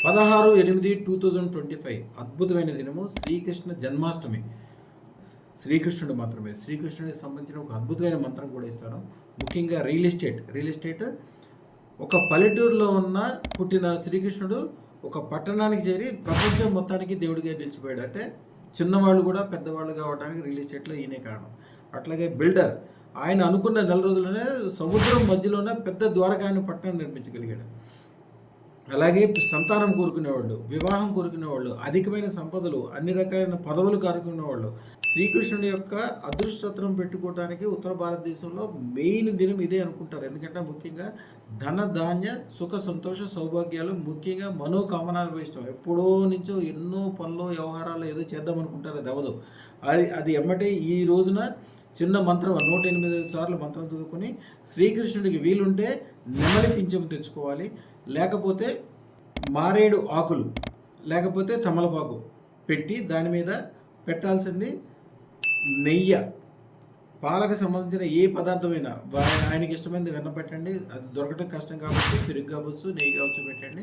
16/8/2025 అద్భుతమైన దినము శ్రీకృష్ణ జన్మాష్టమి. శ్రీకృష్ణుడు మాత్రమే, శ్రీకృష్ణుడికి సంబంధించిన ఒక అద్భుతమైన మంత్రం కూడా ఇస్తాను. ముఖ్యంగా రియల్ ఎస్టేట్ ఒక పల్లెటూరులో పుట్టిన శ్రీకృష్ణుడు ఒక పట్టణానికి చేరి ప్రపంచం మొత్తానికి దేవుడిగా నిలిచిపోయాడు. అంటే చిన్నవాళ్ళు కూడా పెద్దవాళ్ళు కావడానికి రియల్ ఎస్టేట్లో ఈయనే కారణం. అట్లాగే బిల్డర్, ఆయన అనుకున్న నెల రోజుల్లోనే సముద్రం మధ్యలోనే పెద్ద ద్వారకాయన పట్టణం నిర్మించగలిగాడు. అలాగే సంతానం కోరుకునేవాళ్ళు, వివాహం కోరుకునేవాళ్ళు, అధికమైన సంపదలు, అన్ని రకాలైన పదవులు కోరుకునేవాళ్ళు శ్రీకృష్ణుడి యొక్క అదృష్టత్రం పెట్టుకోవడానికి ఉత్తర భారతదేశంలో మెయిన్ దినం ఇదే అనుకుంటారు. ఎందుకంటే ముఖ్యంగా ధన ధాన్య సుఖ సంతోష సౌభాగ్యాలు, ముఖ్యంగా మనోకామనాలు ఇష్టం. ఎప్పుడో నుంచో ఎన్నో పనులు వ్యవహారాలు ఏదో చేద్దాం అనుకుంటారు, అది అవ్వదు. అది ఎమ్మటే ఈ రోజున చిన్న మంత్రం 108 సార్లు మంత్రం చదువుకొని శ్రీకృష్ణుడికి వీలుంటే నెమలి పింఛము తెచ్చుకోవాలి, లేకపోతే మారేడు ఆకులు, లేకపోతే తమలపాకు పెట్టి దాని మీద పెట్టాల్సింది నెయ్యి. పాలకు సంబంధించిన ఏ పదార్థమైనా ఆయనకి ఇష్టమైనది వెన్న పెట్టండి. అది దొరకడం కష్టం కాబట్టి పెరుగు కావచ్చు, నెయ్యి కావచ్చు పెట్టండి.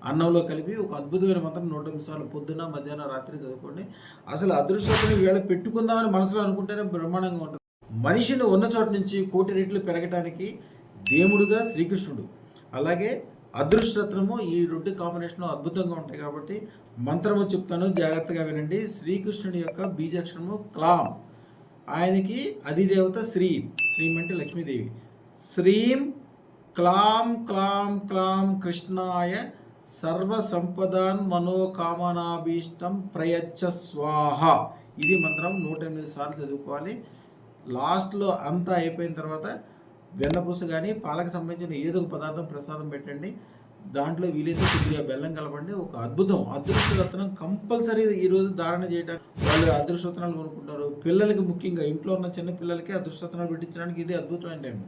అన్నంలో కలిపి ఒక అద్భుతమైన మంత్రం 108 సార్లు పొద్దున, మధ్యాహ్నం, రాత్రి చదువుకోండి. అసలు అదృష్టం వీళ్ళ పెట్టుకుందామని మనసులో అనుకుంటేనే బ్రహ్మాండంగా ఉంటుంది. మనిషిని ఉన్న చోట నుంచి కోటి రెట్లు పెరగటానికి దేవుడుగా శ్రీకృష్ణుడు, అలాగే అదృష్టరత్నము, ఈ రెండు కాంబినేషన్ అద్భుతంగా ఉంటాయి. కాబట్టి మంత్రము చెప్తాను, జాగ్రత్తగా వినండి. శ్రీకృష్ణుడి యొక్క బీజాక్షరము క్లాం. ఆయనకి అధిదేవత శ్రీం. శ్రీం అంటే లక్ష్మీదేవి. శ్రీం క్లాం క్లాం క్లాం కృష్ణాయ సర్వ సంపదాన్ మనోకామనాభీష్టం ప్రయచ్చ స్వాహ. ఇది మంత్రం 108 సార్లు చదువుకోవాలి. లాస్ట్లో అంతా అయిపోయిన తర్వాత వెన్నపూస కానీ పాలకు సంబంధించిన ఏదో ఒక పదార్థం ప్రసాదం పెట్టండి. దాంట్లో వీలైతే కొద్దిగా బెల్లం కలపండి. ఒక అదృష్టరత్నం కంపల్సరీ ఈరోజు ధారణ చేయడానికి వాళ్ళు అదృష్టరత్నాలు కొనుక్కుంటారు. పిల్లలకి, ముఖ్యంగా ఇంట్లో ఉన్న చిన్న పిల్లలకి అదృష్టరత్నాలు పెట్టించడానికి ఇది అద్భుతమైన టైం.